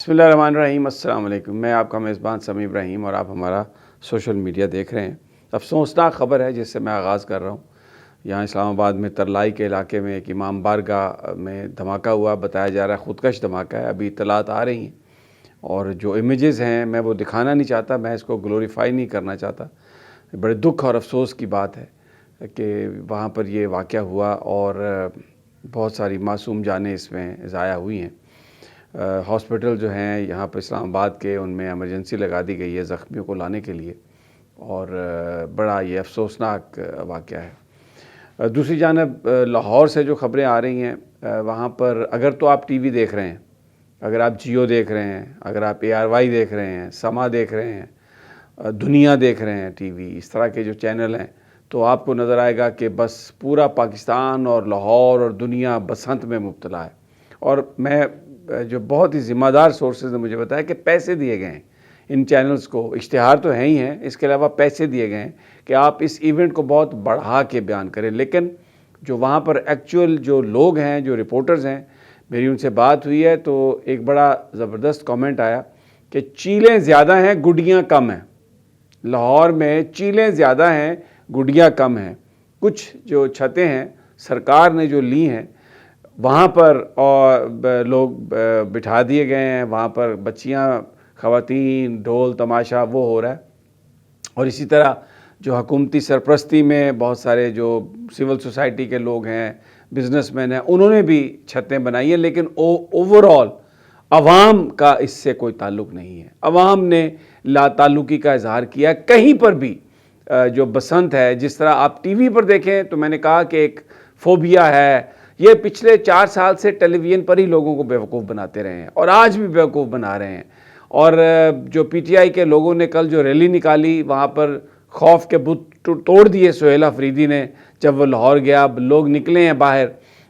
بسم اللہ الرحمن الرحیم۔ السلام علیکم۔ میں آپ کا میزبان سمیع ابراہیم اور آپ ہمارا سوشل میڈیا دیکھ رہے ہیں۔ افسوسناک خبر ہے جس سے میں آغاز کر رہا ہوں۔ یہاں اسلام آباد میں ترلائی کے علاقے میں ایک امام بارگاہ میں دھماکہ ہوا، بتایا جا رہا ہے خودکش دھماکہ ہے۔ ابھی اطلاعات آ رہی ہیں اور جو امیجز ہیں میں وہ دکھانا نہیں چاہتا، میں اس کو گلوریفائی نہیں کرنا چاہتا۔ بڑے دکھ اور افسوس کی بات ہے کہ وہاں پر یہ واقعہ ہوا اور بہت ساری معصوم جانیں اس میں ضائع ہوئی ہیں۔ ہاسپٹل جو ہیں یہاں پہ اسلام آباد کے، ان میں ایمرجنسی لگا دی گئی ہے زخمیوں کو لانے کے لیے، اور بڑا یہ افسوسناک واقعہ ہے۔ دوسری جانب لاہور سے جو خبریں آ رہی ہیں، وہاں پر اگر تو آپ ٹی وی دیکھ رہے ہیں، اگر آپ جیو دیکھ رہے ہیں، اگر آپ ARY دیکھ رہے ہیں، سما دیکھ رہے ہیں، دنیا دیکھ رہے ہیں ٹی وی، اس طرح کے جو چینل ہیں، تو آپ کو نظر آئے گا کہ بس پورا پاکستان اور لاہور اور دنیا بسنت میں مبتلا ہے۔ اور میں جو بہت ہی ذمہ دار سورسز نے مجھے بتایا کہ پیسے دیے گئے ہیں ان چینلز کو، اشتہار تو ہیں ہی ہیں، اس کے علاوہ پیسے دیے گئے ہیں کہ آپ اس ایونٹ کو بہت بڑھا کے بیان کریں۔ لیکن جو وہاں پر ایکچوئل جو لوگ ہیں، جو رپورٹرز ہیں، میری ان سے بات ہوئی ہے تو ایک بڑا زبردست کامنٹ آیا کہ چیلیں زیادہ ہیں، گڈیاں کم ہیں۔ لاہور میں چیلیں زیادہ ہیں، گڈیاں کم ہیں۔ کچھ جو چھتیں ہیں سرکار نے جو لی ہیں، وہاں پر لوگ بٹھا دیے گئے ہیں، وہاں پر بچیاں، خواتین، ڈھول تماشا وہ ہو رہا ہے۔ اور اسی طرح جو حکومتی سرپرستی میں بہت سارے جو سول سوسائٹی کے لوگ ہیں، بزنس مین ہیں، انہوں نے بھی چھتیں بنائی ہیں، لیکن اوورآل عوام کا اس سے کوئی تعلق نہیں ہے۔ عوام نے لا تعلقی کا اظہار کیا کہیں پر بھی۔ جو بسنت ہے، جس طرح آپ ٹی وی پر دیکھیں تو میں نے کہا کہ ایک فوبیا ہے، یہ پچھلے 4 سال سے ٹیلی ویژن پر ہی لوگوں کو بیوقوف بناتے رہے ہیں اور آج بھی بیوقوف بنا رہے ہیں۔ اور جو PTI کے لوگوں نے کل جو ریلی نکالی، وہاں پر خوف کے بت توڑ دیے سہیل آفریدی نے جب وہ لاہور گیا۔ لوگ نکلے ہیں باہر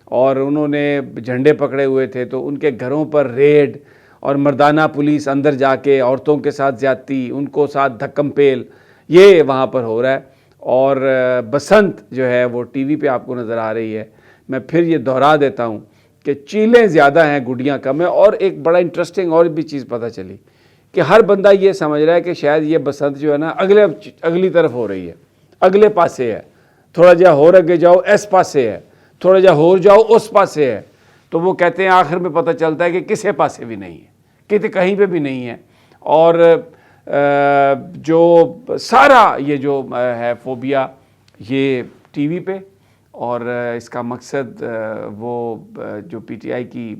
اور انہوں نے جھنڈے پکڑے ہوئے تھے، تو ان کے گھروں پر ریڈ اور مردانہ پولیس اندر جا کے عورتوں کے ساتھ زیادتی، ان کو ساتھ دھکم پیل، یہ وہاں پر ہو رہا ہے۔ اور بسنت جو ہے وہ ٹی وی پہ آپ کو نظر آ رہی ہے۔ میں پھر یہ دہرا دیتا ہوں کہ چیلیں زیادہ ہیں، گڈیاں کم ہیں۔ اور ایک بڑا انٹرسٹنگ اور بھی چیز پتہ چلی کہ ہر بندہ یہ سمجھ رہا ہے کہ شاید یہ بسنت جو ہے نا اگلی طرف ہو رہی ہے، اگلے پاسے ہے، تھوڑا جا ہور اگے جاؤ اس پاسے ہے، تھوڑا جا ہور جاؤ اس پاسے ہے۔ تو وہ کہتے ہیں آخر میں پتہ چلتا ہے کہ کسے پاسے بھی نہیں ہے، کہتے کہیں پہ بھی نہیں ہے۔ اور جو سارا یہ جو ہے فوبیا، یہ ٹی وی پہ، اور اس کا مقصد وہ جو PTI کی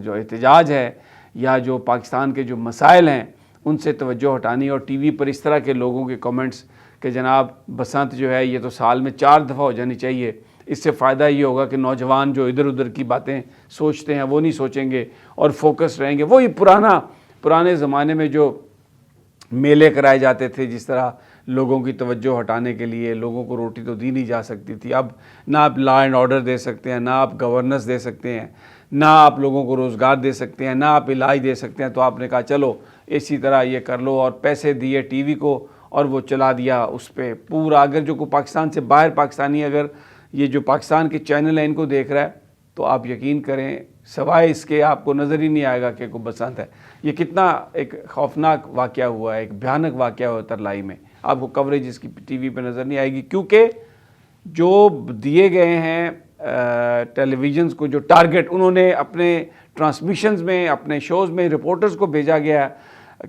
جو احتجاج ہے یا جو پاکستان کے جو مسائل ہیں ان سے توجہ ہٹانی، اور ٹی وی پر اس طرح کے لوگوں کے کمنٹس کہ جناب بسنت جو ہے یہ تو سال میں 4 دفعہ ہو جانی چاہیے، اس سے فائدہ یہ ہوگا کہ نوجوان جو ادھر ادھر کی باتیں سوچتے ہیں وہ نہیں سوچیں گے اور فوکس رہیں گے۔ وہی پرانے زمانے میں جو میلے کرائے جاتے تھے، جس طرح لوگوں کی توجہ ہٹانے کے لیے، لوگوں کو روٹی تو دی نہیں جا سکتی تھی، اب نہ آپ لا اینڈ آرڈر دے سکتے ہیں، نہ آپ گورننس دے سکتے ہیں، نہ آپ لوگوں کو روزگار دے سکتے ہیں، نہ آپ علاج دے سکتے ہیں۔ تو آپ نے کہا چلو اسی طرح یہ کر لو، اور پیسے دیے ٹی وی کو اور وہ چلا دیا اس پہ پورا۔ اگر جو کوئی پاکستان سے باہر پاکستانی اگر یہ جو پاکستان کے چینل ہیں ان کو دیکھ رہا ہے تو آپ یقین کریں سوائے اس کے آپ کو نظر ہی نہیں آئے گا کہ کوئی بسنت ہے۔ یہ کتنا ایک خوفناک واقعہ ہوا ہے، ایک بھیانک واقعہ ہوا ترلائی میں۔ آپ کو کوریج اس کی ٹی وی پہ نظر نہیں آئے گی، کیونکہ جو دیے گئے ہیں ٹیلی ویژنز کو جو ٹارگٹ انہوں نے اپنے ٹرانسمیشنز میں، اپنے شوز میں رپورٹرز کو بھیجا گیا،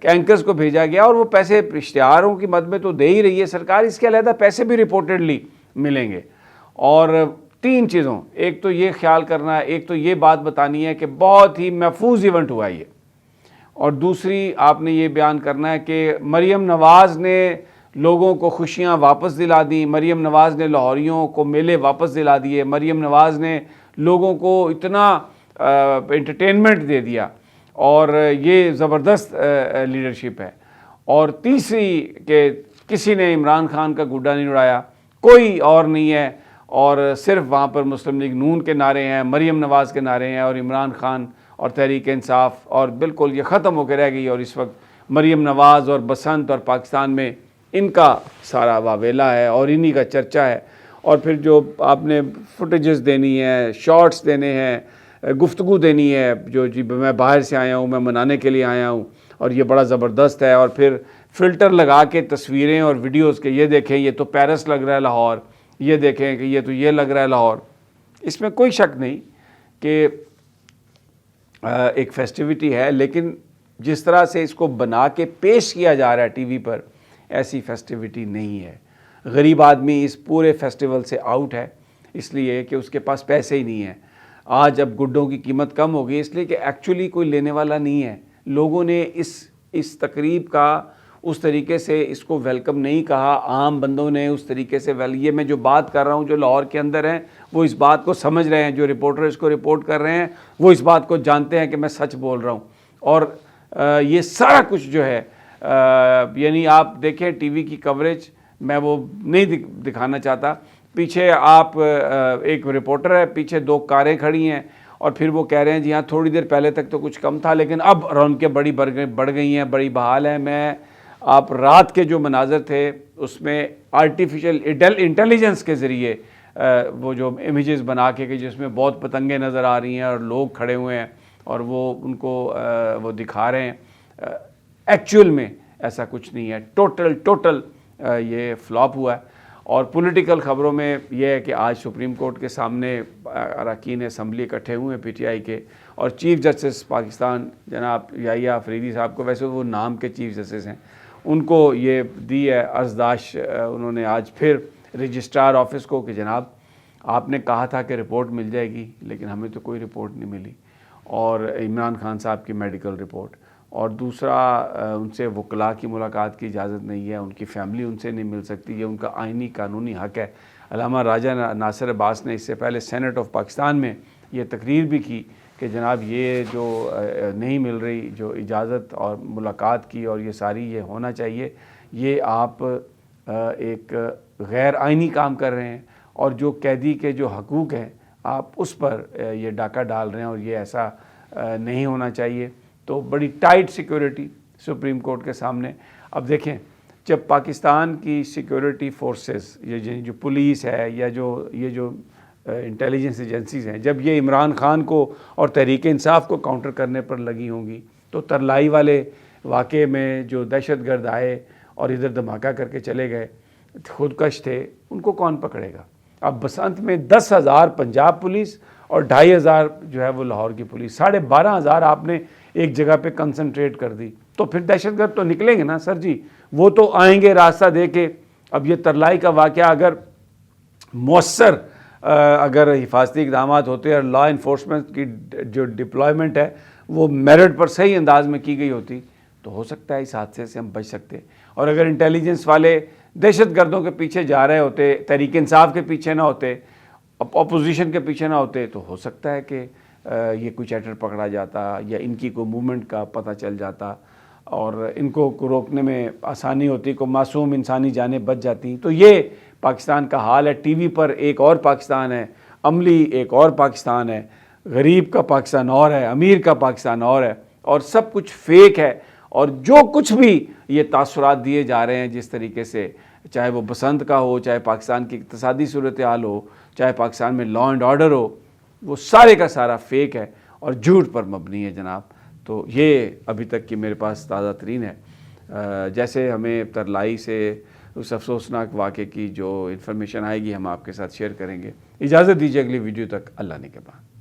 اینکرز کو بھیجا گیا، اور وہ پیسے اشتہاروں کی مد میں تو دے ہی رہی ہے سرکار، اس کے علیحدہ پیسے بھی رپورٹڈلی ملیں گے۔ اور 3 چیزوں، ایک تو یہ خیال کرنا ہے، ایک تو یہ بات بتانی ہے کہ بہت ہی محفوظ ایونٹ ہوا یہ، اور دوسری آپ نے یہ بیان کرنا ہے کہ مریم نواز نے لوگوں کو خوشیاں واپس دلا دیں، مریم نواز نے لاہوریوں کو میلے واپس دلا دیے، مریم نواز نے لوگوں کو اتنا انٹرٹینمنٹ دے دیا، اور یہ زبردست لیڈرشپ ہے۔ اور تیسری کہ کسی نے عمران خان کا گڈا نہیں اڑایا، کوئی اور نہیں ہے، اور صرف وہاں پر مسلم لیگ نون کے نعرے ہیں، مریم نواز کے نعرے ہیں، اور عمران خان اور تحریک انصاف، اور بالکل یہ ختم ہو کے رہ گئی۔ اور اس وقت مریم نواز اور بسنت اور پاکستان میں ان کا سارا واویلا ہے اور انہی کا چرچا ہے۔ اور پھر جو آپ نے فوٹیجز دینی ہے، شارٹس دینے ہیں، گفتگو دینی ہے جو جی میں باہر سے آیا ہوں، میں منانے کے لیے آیا ہوں اور یہ بڑا زبردست ہے، اور پھر فلٹر لگا کے تصویریں اور ویڈیوز کے یہ دیکھیں یہ تو پیرس لگ رہا ہے لاہور، یہ دیکھیں کہ یہ تو یہ لگ رہا ہے لاہور. اس میں کوئی شک نہیں کہ ایک فیسٹیوٹی ہے، لیکن جس طرح سے اس کو بنا کے پیش کیا جا رہا ہے ٹی وی پر، ایسی فیسٹیوٹی نہیں ہے. غریب آدمی اس پورے فیسٹیول سے آؤٹ ہے، اس لیے کہ اس کے پاس پیسے ہی نہیں ہیں. آج اب گڈوں کی قیمت کم ہو گئی اس لیے کہ ایکچولی کوئی لینے والا نہیں ہے. لوگوں نے اس تقریب کا اس طریقے سے اس کو ویلکم نہیں کہا. عام بندوں نے اس طریقے سے یہ میں جو بات کر رہا ہوں جو لاہور کے اندر ہیں وہ اس بات کو سمجھ رہے ہیں، جو رپورٹر اس کو رپورٹ کر رہے ہیں وہ اس بات کو جانتے ہیں کہ میں سچ بول رہا ہوں. اور یہ سارا کچھ جو ہے یعنی آپ دیکھیں ٹی وی کی کوریج، میں وہ نہیں دکھانا چاہتا. پیچھے آپ ایک رپورٹر ہے، پیچھے 2 کاریں کھڑی ہیں اور پھر وہ کہہ رہے ہیں جی ہاں تھوڑی دیر پہلے تک تو کچھ کم تھا لیکن اب رونقیں بڑی بڑھ گئی ہیں، بڑی بحال ہیں. میں آپ رات کے جو مناظر تھے اس میں آرٹیفیشل انٹیلیجنس کے ذریعے وہ جو امیجز بنا کے کہ جس میں بہت پتنگیں نظر آ رہی ہیں اور لوگ کھڑے ہوئے ہیں اور وہ ان کو وہ دکھا رہے ہیں، ایکچوئل میں ایسا کچھ نہیں ہے. ٹوٹل یہ فلاپ ہوا ہے. اور پولیٹیکل خبروں میں یہ ہے کہ آج سپریم کورٹ کے سامنے اراکین اسمبلی اکٹھے ہوئے ہیں پی ٹی آئی کے، اور چیف جسٹس پاکستان جناب یحییٰ آفریدی صاحب کو، ویسے وہ نام کے چیف جسٹس ہیں، ان کو یہ دی ہے عرضداشت انہوں نے آج پھر رجسٹرار آفس کو کہ جناب آپ نے کہا تھا کہ رپورٹ مل جائے گی لیکن ہمیں تو کوئی رپورٹ نہیں ملی، اور عمران خان صاحب کی میڈیکل رپورٹ، اور دوسرا ان سے وکلاء کی ملاقات کی اجازت نہیں ہے، ان کی فیملی ان سے نہیں مل سکتی، یہ ان کا آئینی قانونی حق ہے. علامہ راجہ ناصر عباس نے اس سے پہلے سینٹ آف پاکستان میں یہ تقریر بھی کی کہ جناب یہ جو نہیں مل رہی جو اجازت اور ملاقات کی اور یہ ساری یہ ہونا چاہیے، یہ آپ ایک غیر آئینی کام کر رہے ہیں، اور جو قیدی کے جو حقوق ہیں آپ اس پر یہ ڈاکہ ڈال رہے ہیں، اور یہ ایسا نہیں ہونا چاہیے. تو بڑی ٹائٹ سیکیورٹی سپریم کورٹ کے سامنے. اب دیکھیں جب پاکستان کی سیکیورٹی فورسز، یہ جو پولیس ہے یا یہ جو انٹیلیجنس ایجنسیز ہیں، جب یہ عمران خان کو اور تحریک انصاف کو کاؤنٹر کرنے پر لگی ہوں گی، تو ترلائی والے واقعے میں جو دہشت گرد آئے اور ادھر دھماکہ کر کے چلے گئے، خودکش تھے، ان کو کون پکڑے گا؟ اب بسنت میں 10,000 پنجاب پولیس اور 2,500 جو ہے وہ لاہور کی پولیس، 12,500 آپ نے ایک جگہ پہ کنسنٹریٹ کر دی، تو پھر دہشت گرد تو نکلیں گے نا سر جی، وہ تو آئیں گے راستہ دے کے. اب یہ ترلائی کا واقعہ اگر مؤثر اگر حفاظتی اقدامات ہوتے اور لا انفورسمنٹ کی جو ڈپلائمنٹ ہے وہ میرٹ پر صحیح انداز میں کی گئی ہوتی تو ہو سکتا ہے اس حادثے سے ہم بچ سکتے. اور اگر انٹیلیجنس والے دہشت گردوں کے پیچھے جا رہے ہوتے، تحریک انصاف کے پیچھے نہ ہوتے، اپوزیشن کے پیچھے نہ ہوتے، تو ہو سکتا ہے کہ یہ کوئی چیٹر پکڑا جاتا یا ان کی کوئی موومنٹ کا پتہ چل جاتا اور ان کو روکنے میں آسانی ہوتی، کو معصوم انسانی جانیں بچ جاتی. تو یہ پاکستان کا حال ہے. ٹی وی پر ایک اور پاکستان ہے، عملی ایک اور پاکستان ہے، غریب کا پاکستان اور ہے، امیر کا پاکستان اور ہے، اور سب کچھ فیک ہے. اور جو کچھ بھی یہ تاثرات دیے جا رہے ہیں جس طریقے سے، چاہے وہ بسنت کا ہو، چاہے پاکستان کی اقتصادی صورتحال ہو، چاہے پاکستان میں لا اینڈ آرڈر ہو، وہ سارے کا سارا فیک ہے اور جھوٹ پر مبنی ہے جناب. تو یہ ابھی تک کی میرے پاس تازہ ترین ہے. جیسے ہمیں ترلائی سے اس افسوسناک واقعے کی جو انفارمیشن آئے گی ہم آپ کے ساتھ شیئر کریں گے. اجازت دیجیے اگلی ویڈیو تک، اللہ نے کے بعد.